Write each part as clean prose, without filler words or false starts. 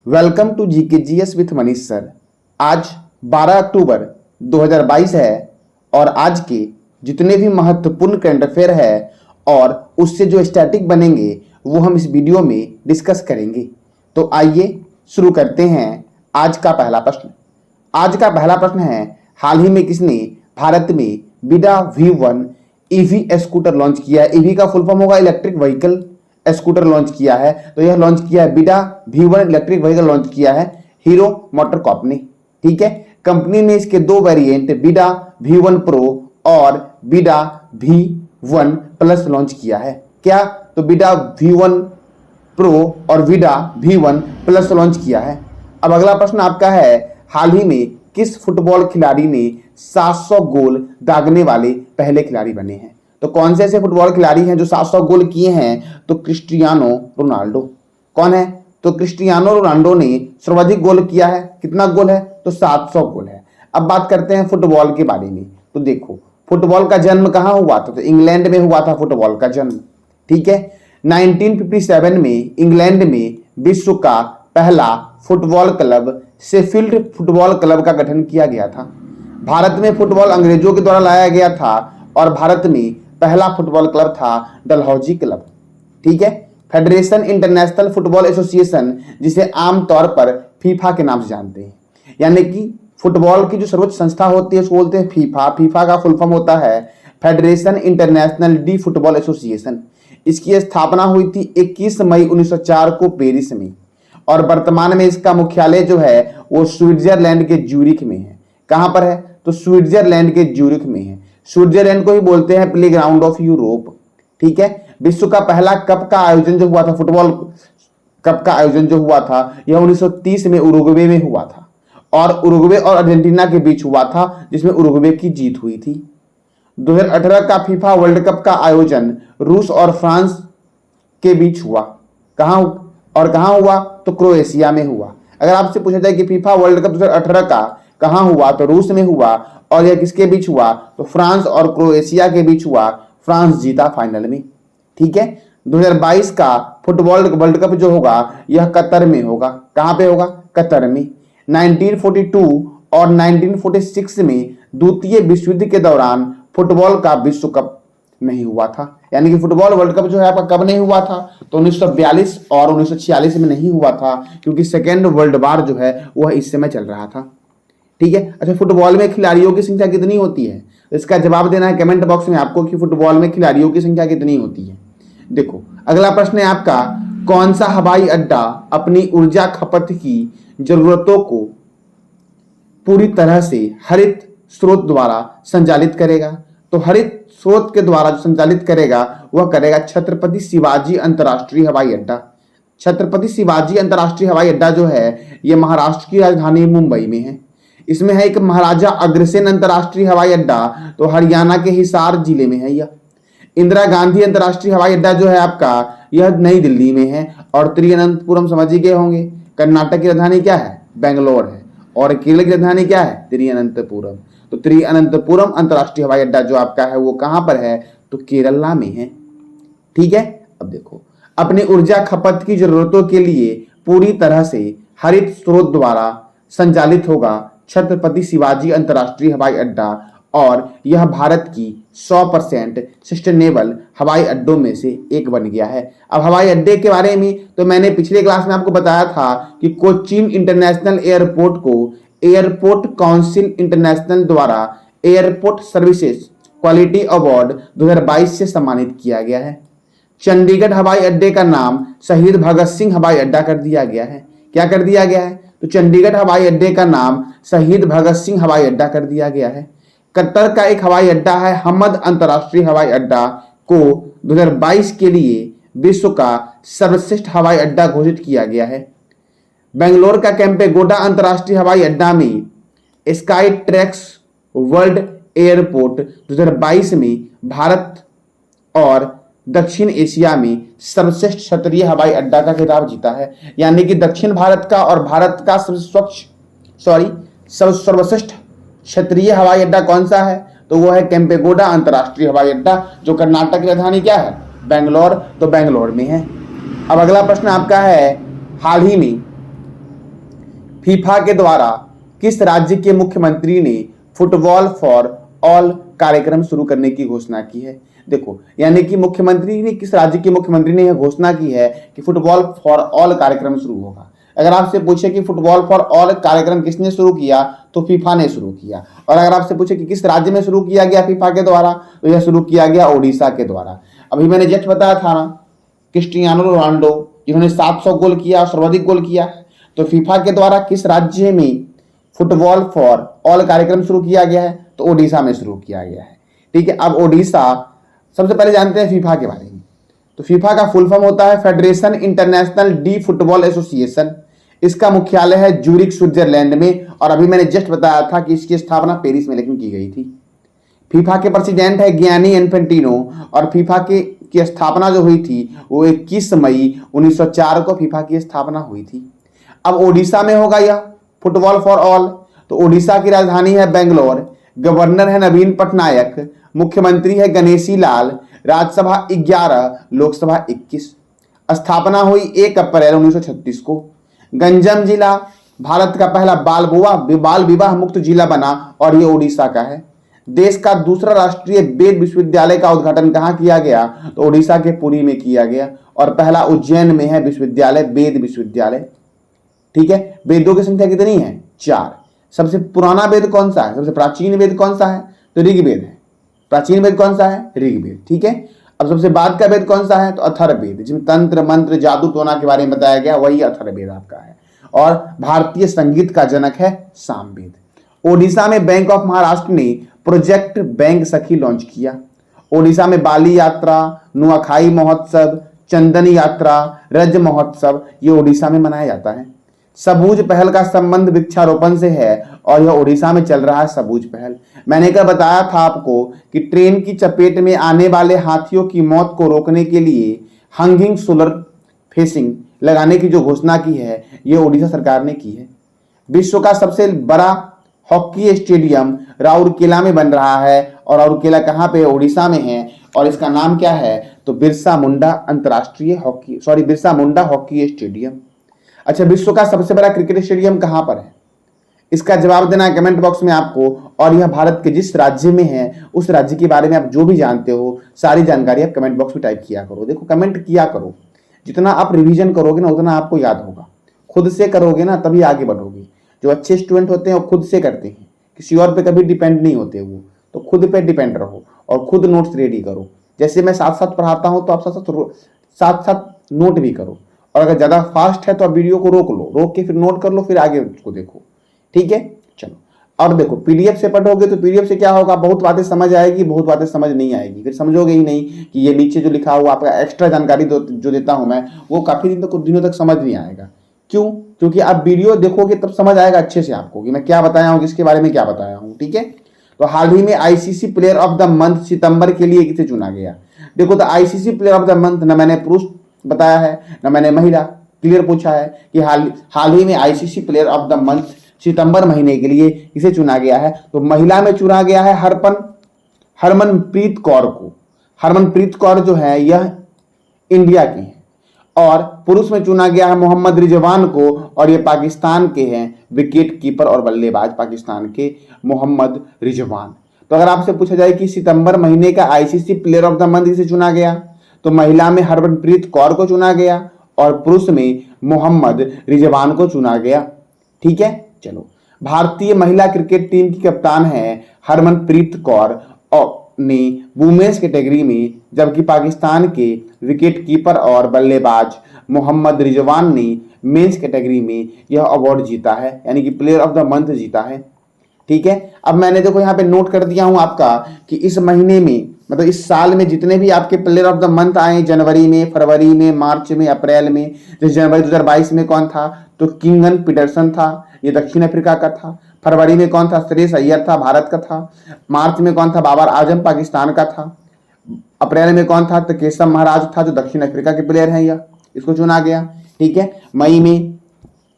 Welcome to GK GS with Manish sir. आज 12 अक्टूबर 2022 है और आज के जितने भी महत्वपूर्ण करंट अफेयर है और उससे जो स्टैटिक बनेंगे वो हम इस वीडियो में डिस्कस करेंगे। तो आइए शुरू करते हैं। आज का पहला प्रश्न है, हाल ही में किसने भारत में बिडा V1 ईवी स्कूटर लॉन्च किया है? ईवी का फुल फॉर्म होगा इलेक्ट्रिक व्हीकल स्कूटर लॉन्च किया है। तो यह लॉन्च किया है बिडा V1 इलेक्ट्रिक व्हीकल लॉन्च किया है हीरो मोटरकॉर्प ने। ठीक है, कंपनी ने इसके दो वेरिएंट बिडा V1 प्रो और बिडा V1 प्लस लॉन्च किया है। क्या? तो बिडा V1 प्रो और बिडा V1 प्लस लॉन्च किया है। अब अगला प्रश्न आपका है, हाल ही में किस फुटबॉल खिलाड़ी ने 700 गोल दागने वाले पहले खिलाड़ी बने हैं? तो कौन से ऐसे फुटबॉल खिलाड़ी हैं जो 700 गोल किए हैं? तो क्रिस्टियानो रोनाल्डो। कौन है? तो क्रिस्टियानो रोनाल्डो ने सर्वाधिक गोल किया है। कितना गोल है? तो 700 गोल है। अब बात करते हैं फुटबॉल के बारे में। तो देखो, फुटबॉल का जन्म कहां हुआ था? तो इंग्लैंड में हुआ था फुटबॉल का जन्म। ठीक है, 1957 में इंग्लैंड में विश्व का पहला football club Sheffield football club का गठन किया गया था। भारत में फुटबॉल अंग्रेजों के द्वारा लाया गया था और भारत में पहला फुटबॉल क्लब था डलहौजी क्लब। ठीक है, फेडरेशन इंटरनेशनल फुटबॉल एसोसिएशन, जिसे आमतौर पर फीफा के नाम से जानते हैं, यानी कि फुटबॉल की जो सर्वोच्च संस्था होती है उसको बोलते हैं फीफा। फीफा का फुल फॉर्म होता है federation international D football association. इसकी स्थापना हुई थी 21 मई 1904 को पेरिस में और वर्तमान में इसका मुख्यालय जो है वो स्विट्जरलैंड के ज्यूरिख में है। कहां पर है? तो स्विट्जरलैंड के ज्यूरिख में है। स्विट्जरलैंड को ही बोलते हैं प्ले ग्राउंड ऑफ यूरोप। ठीक है, विश्व का पहला कप का आयोजन जो हुआ था, फुटबॉल कप का आयोजन जो हुआ था, यह 1930 में उरुग्वे में हुआ था और उरुग्वे और अर्जेंटीना के बीच हुआ था, जिसमें उरुग्वे की जीत हुई थी। 2018 का फीफा वर्ल्ड कप का आयोजन रूस और फ्रांस के बीच हुआ। कहां हुआ? तो क्रोएशिया में हुआ। अगर आपसे पूछा जाए कि फीफा वर्ल्ड कप 2018 का कहां हुआ, तो रूस में हुआ। और यह किसके बीच हुआ? तो फ्रांस और क्रोएशिया के बीच हुआ। फ्रांस जीता फाइनल में। ठीक है, 2022 का फुटबॉल वर्ल्ड कप जो होगा यह कतर में होगा। कहां पे होगा? कतर में। 1942 और 1946 में द्वितीय विश्व युद्ध के दौरान फुटबॉल का विश्व कप नहीं हुआ था, यानी कि फुटबॉल वर्ल्ड कप जो है आपका कब नहीं हुआ था? तो 1942 और 1946 में नहीं हुआ था, क्योंकि सेकेंड वर्ल्ड वार जो है वह इस समय चल रहा था। ठीक है, अच्छा, फुटबॉल में खिलाड़ियों की संख्या कितनी होती है? इसका जवाब देना है कमेंट बॉक्स में आपको कि फुटबॉल में खिलाड़ियों की संख्या कितनी होती है। देखो, अगला प्रश्न है आपका, कौन सा हवाई अड्डा अपनी ऊर्जा खपत की जरूरतों को पूरी तरह से हरित स्रोत द्वारा संचालित करेगा? तो हरित स्रोत के द्वारा जो संचालित करेगा वह करेगा छत्रपति शिवाजी अंतरराष्ट्रीय हवाई अड्डा। छत्रपति शिवाजी अंतरराष्ट्रीय हवाई अड्डा जो है यह महाराष्ट्र की राजधानी मुंबई में है। इसमें है एक महाराजा अग्रसेन अंतरराष्ट्रीय हवाई अड्डा, तो हरियाणा के हिसार जिले में है यह। इंदिरा गांधी अंतरराष्ट्रीय हवाई अड्डा जो है आपका यह नई दिल्ली में है। और त्रिअनंतपुरम समझ ही गए होंगे, कर्नाटक की राजधानी क्या है? बेंगलोर है। और केरल की राजधानी क्या है? त्रिअनंतपुरम। तो त्रिअनंतपुरम अंतरराष्ट्रीय हवाई अड्डा जो आपका है वो कहां पर है? तो केरला में है। ठीक है, अब देखो, अपनी ऊर्जा खपत की जरूरतों के लिए पूरी तरह से हरित स्रोत द्वारा संचालित होगा छत्रपति शिवाजी अंतरराष्ट्रीय हवाई अड्डा और यह भारत की 100% सस्टेनेबल हवाई अड्डों में से एक बन गया है। अब हवाई अड्डे के बारे में तो मैंने पिछले क्लास में आपको बताया था कि कोचीन इंटरनेशनल एयरपोर्ट को एयरपोर्ट काउंसिल इंटरनेशनल द्वारा एयरपोर्ट सर्विसेज क्वालिटी अवार्ड 2022 से सम्मानित किया गया है। चंडीगढ़ हवाई अड्डे का नाम शहीद भगत सिंह हवाई अड्डा कर दिया गया है। क्या कर दिया गया है? तो चंडीगढ़ हवाई अड्डे का नाम शहीद भगत सिंह हवाई अड्डा कर दिया गया है। कतर का एक हवाई अड्डा है हमद अंतरराष्ट्रीय हवाई अड्डा को 2022 के लिए विश्व का सर्वश्रेष्ठ हवाई अड्डा घोषित किया गया है। बेंगलोर का कैंपेगौड़ा अंतरराष्ट्रीय हवाई अड्डा में स्काई ट्रैक्स वर्ल्ड एयरपोर्ट 2022 में भारत और दक्षिण एशिया में सर्वश्रेष्ठ क्षेत्रीय हवाई अड्डा का खिताब जीता है। यानी कि दक्षिण भारत का और भारत का सर्वश्रेष्ठ क्षेत्रीय हवाई अड्डा कौन सा है? तो वो है कैंपेगौड़ा अंतरराष्ट्रीय हवाई अड्डा, जो कर्नाटक की राजधानी क्या है? बेंगलोर। तो बेंगलोर में है। अब अगला प्रश्न आपका है, हाल ही में फीफा के द्वारा किस राज्य के मुख्यमंत्री ने फुटबॉल फॉर ऑल कार्यक्रम शुरू करने की घोषणा की है? देखो, यानी कि मुख्यमंत्री ने, किस राज्य के मुख्यमंत्री ने यह घोषणा की है कि फुटबॉल फॉर ऑल कार्यक्रम शुरू होगा। अगर आपसे पूछे कि फुटबॉल फॉर ऑल कार्यक्रम किसने शुरू किया, तो फीफा ने शुरू किया। और अगर आपसे पूछे कि किस राज्य में शुरू किया गया फीफा के द्वारा, तो यह शुरू किया गया ओडिशा के द्वारा। अभी मैंने जस्ट बताया था ना, क्रिस्टियानो रोनाल्डो जिन्होंने 700 गोल किया, सर्वाधिक गोल किया, तो फीफा के द्वारा किस राज्य में फुटबॉल फॉर ऑल कार्यक्रम शुरू किया गया है, तो ओडिशा में शुरू किया गया है। ठीक है, अब ओडिशा, सबसे पहले जानते हैं फीफा के बारे में। तो फीफा का फुल फॉर्म होता है federation international D football association. इसका मुख्यालय है ज्यूरिख स्विट्जरलैंड में, और अभी मैंने जस्ट बताया था कि इसकी स्थापना पेरिस में लेकिन की गई थी। फीफा के प्रेसिडेंट है गियानी इन्फेंटिनो, और फीफा की स्थापना जो हुई थी वो 21 मई 1904 को फीफा की स्थापना हुई थी। अब ओडिशा में होगा यह फुटबॉल फॉर ऑल। तो ओडिशा की राजधानी है बेंगलोर, गवर्नर है नवीन पटनायक, मुख्यमंत्री है गणेशी लाल, राज्यसभा 11, लोकसभा 21। स्थापना हुई 1 अप्रैल 1936 को। गंजम जिला भारत का पहला बाल विवाह मुक्त जिला बना, और ये ओडिशा का है। देश का दूसरा राष्ट्रीय वेद विश्वविद्यालय का उद्घाटन कहाँ किया गया, तो ओडिशा के पुरी में किया गया, और पहला उज्जैन में है विश्वविद्यालय, वेद विश्वविद्यालय। ठीक है, वेदों की संख्या कितनी है? 4। सबसे पुराना वेद कौन सा है, सबसे प्राचीन वेद कौन सा है, तो ऋग्वेद है। प्राचीन वेद कौन सा है? ऋग्वेद। ठीक है, अब सबसे बाद का वेद कौन सा है, तो अथर्ववेद, जिसमें तंत्र मंत्र जादू टोना के बारे में बताया गया, वही अथर्ववेद आपका है। और भारतीय संगीत का जनक है सामवेद। ओडिशा में बैंक ऑफ महाराष्ट्र ने प्रोजेक्ट बैंक सखी लॉन्च किया। ओडिशा में बाली यात्रा, नुआखाई महोत्सव, चंदनी यात्रा, रज महोत्सव, ये ओडिशा में मनाया जाता है। सबूज पहल का संबंध वृक्षारोपण से है, और यह ओडिशा में चल रहा है सबूज पहल। मैंने क्या बताया था आपको कि ट्रेन की चपेट में आने वाले हाथियों की मौत को रोकने के लिए हंगिंग सोलर फेसिंग लगाने की जो घोषणा की है, यह ओडिशा सरकार ने की है। विश्व का सबसे बड़ा हॉकी स्टेडियम राउरकेला में बन रहा है, और राउरकेला कहाँ पे? ओडिशा में है, और इसका नाम क्या है, तो बिरसा मुंडा हॉकी स्टेडियम। अच्छा, विश्व का सबसे बड़ा क्रिकेट स्टेडियम कहां पर है? इसका जवाब देना है कमेंट बॉक्स में आपको, और यह भारत के जिस राज्य में है उस राज्य के बारे में आप जो भी जानते हो सारी जानकारी आप कमेंट बॉक्स में टाइप किया करो। देखो, कमेंट किया करो, जितना आप रिवीजन करोगे ना उतना आपको याद होगा। खुद से करोगे ना तभी आगे बढ़ोगे। जो अच्छे स्टूडेंट होते हैं वो खुद से करते हैं, किसी और पे कभी डिपेंड नहीं होते वो। तो खुद पे डिपेंड रहो और खुद नोट्स रेडी करो। जैसे मैं साथ साथ पढ़ाता हूँ तो आप साथ साथ नोट भी करो, और अगर ज़्यादा फास्ट है तो आप वीडियो को रोक के फिर नोट कर लो, फिर आगे उसको देखो। ठीक है, चलो। और देखो, पीडीएफ से पढ़ोगे तो पीडीएफ से क्या होगा, बहुत बातें समझ आएगी, बहुत बातें समझ नहीं आएगी, फिर समझोगे ही नहीं कि ये नीचे जो लिखा हुआ आपका एक्स्ट्रा जानकारी जो देता हूं मैं, वो काफी दिनों तक समझ नहीं आएगा। क्यों? क्योंकि आप वीडियो देखोगे तब समझ आएगा अच्छे से आपको कि मैं क्या बताया हूँ, किसके बारे में क्या बताया हूँ। ठीक है, तो हाल ही में ICC player of the month सितंबर के लिए किसे चुना गया? देखो, तो ICC player of the month न मैंने पुरुष बताया है न मैंने महिला, क्लियर पूछा है कि हाल ही में ICC player of the month सितंबर महीने के लिए किसे चुना गया है? तो महिला में चुना गया है हरमनप्रीत कौर को। हरमनप्रीत कौर जो है यह इंडिया की है, और पुरुष में चुना गया है मोहम्मद रिजवान को, और ये पाकिस्तान के हैं विकेट कीपर और बल्लेबाज, पाकिस्तान के मोहम्मद रिजवान। तो अगर आपसे पूछा जाए कि सितंबर महीने का ICC player of the month किसे चुना गया, तो महिला में हरमनप्रीत कौर को चुना गया और पुरुष में मोहम्मद रिजवान को चुना गया। ठीक है, चलो। भारतीय महिला क्रिकेट टीम की कप्तान है हरमनप्रीत कौर ने वुमेन्स कैटेगरी में, जबकि पाकिस्तान के विकेट कीपर और बल्लेबाज मोहम्मद रिजवान ने मेंस कैटेगरी में यह अवार्ड जीता है, यानी कि प्लेयर ऑफ द मंथ जीता है। ठीक है, अब मैंने देखो यहाँ पे नोट कर दिया हूं आपका कि इस महीने में, मतलब इस साल में जितने भी आपके प्लेयर ऑफ द मंथ आए, जनवरी में, फरवरी में, मार्च में, अप्रैल में। जैसे जनवरी 2022 में कौन था, तो किंगन पीटरसन था, ये दक्षिण अफ्रीका का था। फरवरी में कौन था, श्रेयस अय्यर था, भारत का था। मार्च में कौन था, बाबर आजम, पाकिस्तान का था। अप्रैल में कौन था, तो केशव महाराज था, जो दक्षिण अफ्रीका के प्लेयर हैं, यह इसको चुना गया। ठीक है, मई में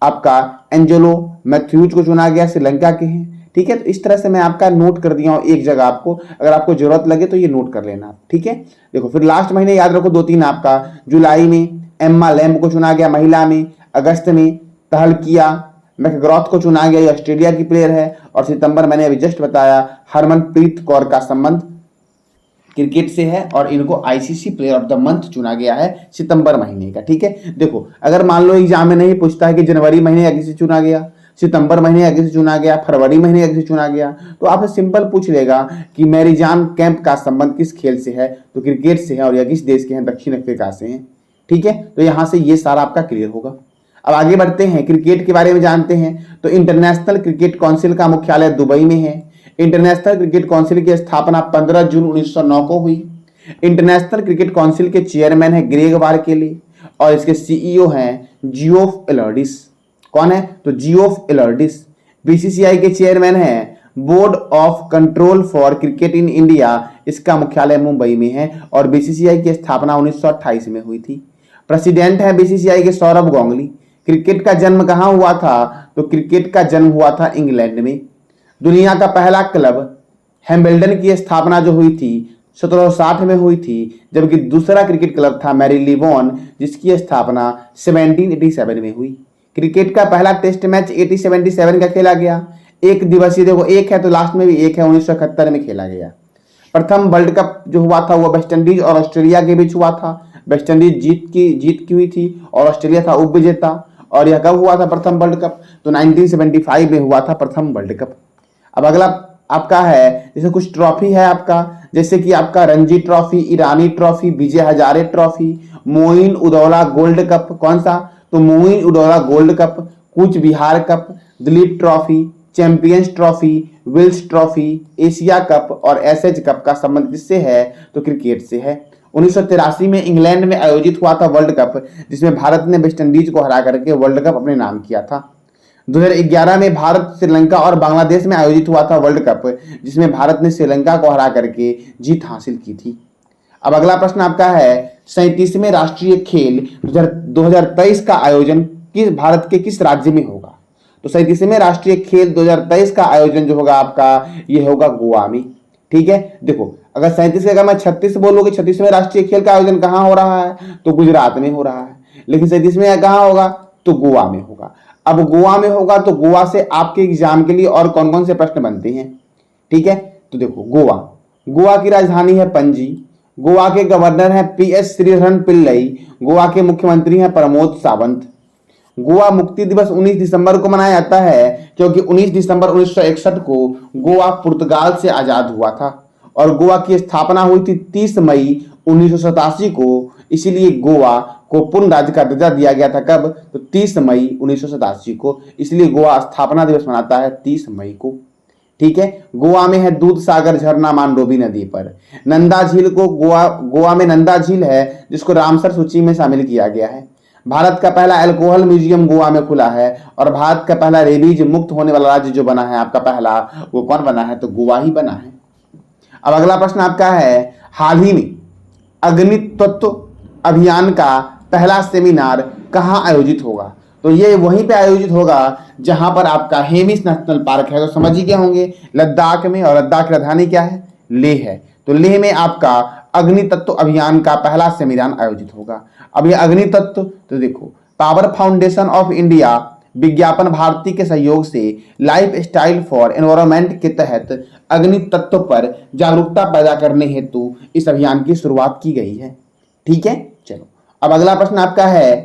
आपका एंजेलो मैथ्यूज को चुना गया, श्रीलंका के हैं। ठीक है, तो इस तरह से मैं आपका नोट कर दिया हूं एक जगह, आपको अगर आपको जरूरत लगे तो ये नोट कर लेना। ठीक है, देखो फिर लास्ट महीने याद रखो 2-3 आपका। जुलाई में एम्मा लैम्ब को चुना गया महिला में, अगस्त में तहलकिया मैकग्रॉथ को चुना गया, ये ऑस्ट्रेलिया की प्लेयर है। और सितंबर मैंने अभी जस्ट बताया हरमनप्रीत कौर का संबंध क्रिकेट से है और इनको ICC player of the month चुना गया है सितंबर महीने का। ठीक है, देखो अगर मान लो एग्जाम में नहीं पूछता है कि जनवरी महीने या किसी चुना गया, सितंबर महीने या किसी चुना गया, फरवरी महीने या किसी चुना गया, तो आपसे सिंपल पूछ लेगा कि मैरीजान कैंप का संबंध किस खेल से है, तो क्रिकेट से है और या किस देश के हैं, दक्षिण अफ्रीका से हैं। ठीक है, तो यहां से ये सारा आपका क्लियर होगा। अब आगे बढ़ते हैं, क्रिकेट के बारे में जानते हैं। तो इंटरनेशनल क्रिकेट काउंसिल का मुख्यालय दुबई में है। इंटरनेशनल क्रिकेट काउंसिल की स्थापना 15 जून 1909 को हुई। इंटरनेशनल क्रिकेट काउंसिल के चेयरमैन है ग्रेग बार्केले और इसके सीईओ हैं जियोफ एलर्डिस। कौन है, तो जियोफ एलर्डिस। बीसीसीआई के चेयरमैन हैं board of control for cricket in India, इसका मुख्यालय मुंबई में है और बीसीसीआई की स्थापना 1928 में हुई थी। प्रेसिडेंट है बीसीसीआई के सौरभ गांगुली। क्रिकेट का जन्म कहां हुआ था, तो क्रिकेट का जन्म हुआ था इंग्लैंड में। दुनिया का पहला क्लब हैम्बल्डन की स्थापना जो हुई थी 1760 में हुई थी, जबकि दूसरा क्रिकेट क्लब था मैरीलीबोन जिसकी स्थापना 1787 में हुई। क्रिकेट का पहला टेस्ट मैच 1877 का खेला गया। एक दिवसीय, देखो एक है तो लास्ट में भी एक है, 1971 में खेला गया। प्रथम वर्ल्ड कप जो हुआ था वो वेस्ट इंडीज और ऑस्ट्रेलिया के बीच हुआ था। वेस्ट इंडीज जीत की हुई थी और ऑस्ट्रेलिया था उपविजेता। और यह कब हुआ था प्रथम वर्ल्ड कप, तो 1975 में हुआ था प्रथम वर्ल्ड कप। अब अगला आपका है, जैसे कुछ ट्रॉफी है आपका, जैसे कि आपका Ranji trophy, Irani trophy, Vijay Hazare trophy, Moin Uddaula gold cup. कौन सा, तो Moin Uddaula gold cup, Cooch Behar cup, Duleep trophy, champions trophy, Wills trophy, Asia cup और एसएच कप का संबंध किससे है, तो क्रिकेट से है। 1983 में इंग्लैंड में आयोजित हुआ था वर्ल्ड कप, जिसमें भारत ने वेस्ट इंडीज को हरा करके वर्ल्ड कप अपने नाम किया था। 2011 में भारत, श्रीलंका और बांग्लादेश में आयोजित हुआ था वर्ल्ड कप, जिसमें भारत ने श्रीलंका को हरा करके जीत हासिल की थी। अब अगला प्रश्न आपका है, 37वें राष्ट्रीय खेल 2023 का आयोजन किस भारत के किस राज्य में होगा, तो 37वें राष्ट्रीय खेल 2023 का आयोजन जो होगा आपका ये होगा गोवा में। ठीक है, देखो अगर 37 अगर मैं 36 बोलूंगी, 36वें राष्ट्रीय खेल का आयोजन कहाँ हो रहा है, तो गुजरात में हो रहा है, लेकिन 37वें कहाँ होगा, तो गोवा में होगा। अब गोवा में होगा तो गोवा से आपके एग्जाम के लिए और कौन कौन से प्रश्न बनते हैं। ठीक है, तो देखो गोवा की राजधानी है पणजी। गोवा के गवर्नर हैं पीएस श्रीधरन पिल्लई। गोवा के मुख्यमंत्री हैं प्रमोद सावंत। गोवा मुक्ति दिवस 19 दिसंबर को मनाया जाता है क्योंकि 19 दिसंबर 1961 को गोवा पुर्तगाल से आजाद हुआ था और गोवा की स्थापना हुई थी 30 मई 1987 को, इसीलिए गोवा को पूर्ण राज्य का दर्जा दिया गया था। कब, तो 30 मई 1987 को, इसलिए गोवा स्थापना दिवस मनाता है 30 मई को। ठीक है, गोवा में है दूध सागर झरना मांडोवी नदी पर। नंदा झील को गोवा में नंदा झील है जिसको रामसर सूची में शामिल किया गया है। भारत का पहला अल्कोहल म्यूजियम गोवा में खुला है और भारत का पहला रेबीज मुक्त होने वाला राज्य जो बना है आपका पहला, वो कौन बना है, तो गोवा ही बना है। अब अगला प्रश्न आपका है, हाल ही में अग्नि तत्व अभियान का पहला सेमिनार कहाँ आयोजित होगा, तो ये वहीं पे आयोजित होगा जहां पर आपका हेमिस नेशनल पार्क है। तो समझ ही गए होंगे लद्दाख में, और लद्दाख की राजधानी क्या है, लेह है। तो लेह में आपका अग्नि तत्व अभियान का पहला सेमिनार आयोजित होगा। अब ये अग्नि तत्व, तो देखो पावर फाउंडेशन ऑफ इंडिया विज्ञापन भारती के सहयोग से लाइफ स्टाइल फॉर एनवायरमेंट के तहत अग्नि तत्व पर जागरूकता पैदा करने हेतु इस अभियान की शुरुआत की गई है। ठीक है, चलो अब अगला प्रश्न आपका है,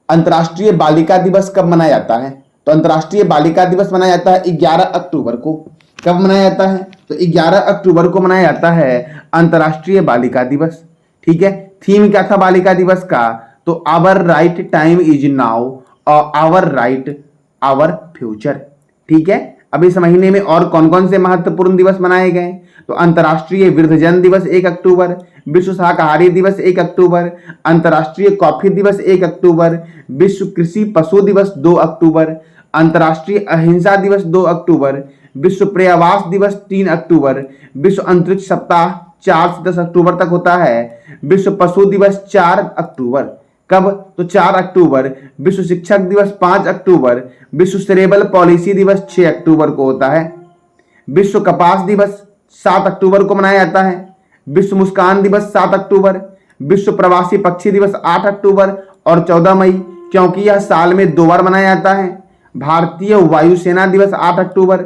अंतर्राष्ट्रीय बालिका दिवस कब मनाया जाता है, तो अंतर्राष्ट्रीय बालिका दिवस मनाया जाता है 11 अक्टूबर को। कब मनाया जाता है, तो 11 अक्टूबर को मनाया जाता है अंतर्राष्ट्रीय बालिका दिवस। ठीक है, थीम क्या था बालिका दिवस का, तो our right time is now और आवर राइट आवर फ्यूचर। ठीक है, अब इस महीने में और कौन कौन से महत्वपूर्ण दिवस मनाए गए, तो अंतर्राष्ट्रीय वृद्धजन दिवस 1 अक्टूबर, विश्व शाकाहारी दिवस 1 अक्टूबर, अंतर्राष्ट्रीय कॉफी दिवस 1 अक्टूबर, विश्व कृषि पशु दिवस 2 अक्टूबर, अंतर्राष्ट्रीय अहिंसा दिवस 2 अक्टूबर, विश्व पर्यावरण दिवस 3 अक्टूबर, विश्व अंतरिक्ष सप्ताह 4 से 10 अक्टूबर तक होता है, विश्व पशु दिवस 4 अक्टूबर। कब, तो 4 अक्टूबर, विश्व शिक्षक दिवस 5 अक्टूबर, विश्व सेरेब्रल पॉलिसी दिवस 6 अक्टूबर को होता है, विश्व कपास दिवस 7 अक्टूबर को मनाया जाता है, विश्व मुस्कान दिवस 7 अक्टूबर, विश्व प्रवासी पक्षी दिवस 8 अक्टूबर और 14 मई, क्योंकि यह साल में 2 बार मनाया जाता है। भारतीय वायुसेना दिवस 8 अक्टूबर,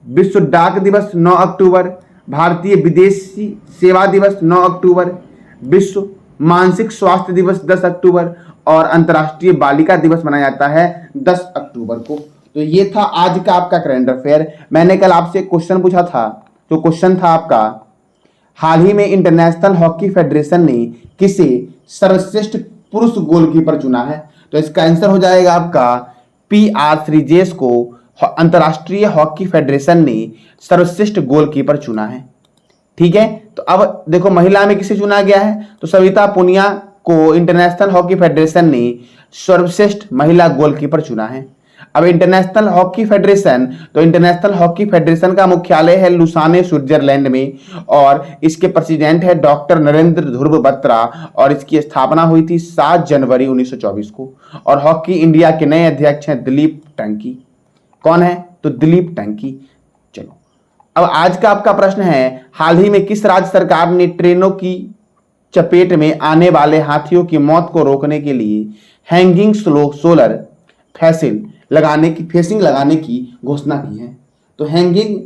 विश्व डाक दिवस 9 अक्टूबर, भारतीय विदेशी सेवा दिवस 9 अक्टूबर, विश्व मानसिक स्वास्थ्य दिवस 10 अक्टूबर और अंतर्राष्ट्रीय बालिका दिवस मनाया जाता है 10 अक्टूबर को। तो ये था आज का आपका करंट अफेयर। मैंने कल आपसे क्वेश्चन पूछा था, जो क्वेश्चन था आपका, हाल ही में इंटरनेशनल हॉकी फेडरेशन ने किसे सर्वश्रेष्ठ पुरुष गोलकीपर चुना है? तो इसका आंसर हो जाएगा आपका PR श्रीजेश को अंतर्राष्ट्रीय हॉकी फेडरेशन ने सर्वश्रेष्ठ गोलकीपर चुना है। ठीक है, तो अब देखो महिला में किसे चुना गया है? तो सविता पुनिया को इंटरनेशनल हॉकी फेडरेशन ने सर्वश्रेष्ठ महिला गोलकीपर चुना है। अब इंटरनेशनल हॉकी फेडरेशन, तो इंटरनेशनल हॉकी फेडरेशन का मुख्यालय है लुसाने स्विट्जरलैंड में और इसके प्रेसिडेंट है डॉक्टर नरेंद्र ध्रुव बत्रा और इसकी स्थापना हुई थी 7 जनवरी 1924 को। और हॉकी इंडिया के नए अध्यक्ष हैं दिलीप टंकी। कौन है? तो दिलीप टंकी। चलो, अब आज का आपका प्रश्न है, हाल ही में किस राज्य सरकार ने ट्रेनों की चपेट में आने वाले हाथियों की मौत को रोकने के लिए हैंगिंग सोलर फेसिंग लगाने की घोषणा की है? तो हैंगिंग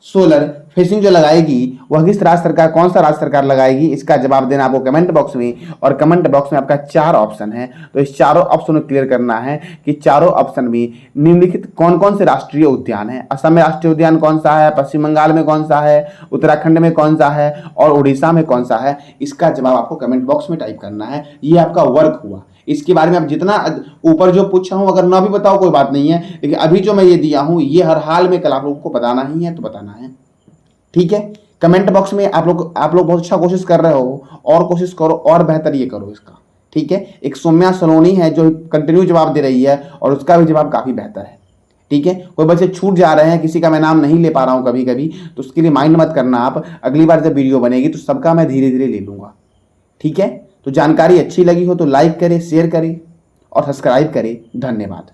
सोलर फेसिंग जो लगाएगी वह किस राज्य सरकार, कौन सा राज्य सरकार लगाएगी? इसका जवाब देना आपको कमेंट बॉक्स में, और कमेंट बॉक्स में आपका 4 ऑप्शन है। तो इस चारों ऑप्शन को क्लियर करना है कि चारों ऑप्शन में निम्नलिखित कौन कौन से राष्ट्रीय उद्यान है। असम में राष्ट्रीय उद्यान कौन सा है, पश्चिम बंगाल में कौन सा है, उत्तराखंड में कौन सा है और उड़ीसा में कौन सा है? इसका जवाब आपको कमेंट बॉक्स में टाइप करना है। ये आपका वर्क हुआ। इसके बारे में आप जितना ऊपर जो पूछा हूं, अगर ना भी बताओ कोई बात नहीं है, लेकिन अभी जो मैं ये दिया हूं ये हर हाल में कल आप लोगों को बताना ही है, तो बताना है। ठीक है, कमेंट बॉक्स में आप लोग बहुत अच्छा कोशिश कर रहे हो, और कोशिश करो और बेहतर ये करो इसका। ठीक है, एक सौम्या सलोनी है जो कंटिन्यू जवाब दे रही है और उसका भी जवाब काफी बेहतर है। ठीक है, कोई बच्चे छूट जा रहे हैं, किसी का मैं नाम नहीं ले पा रहा हूं कभी कभी, तो उसके लिए माइंड मत करना आप। अगली बार जब वीडियो बनेगी तो सबका मैं धीरे धीरे ले लूंगा। ठीक है, तो जानकारी अच्छी लगी हो तो लाइक करें, शेयर करें और सब्सक्राइब करें। धन्यवाद।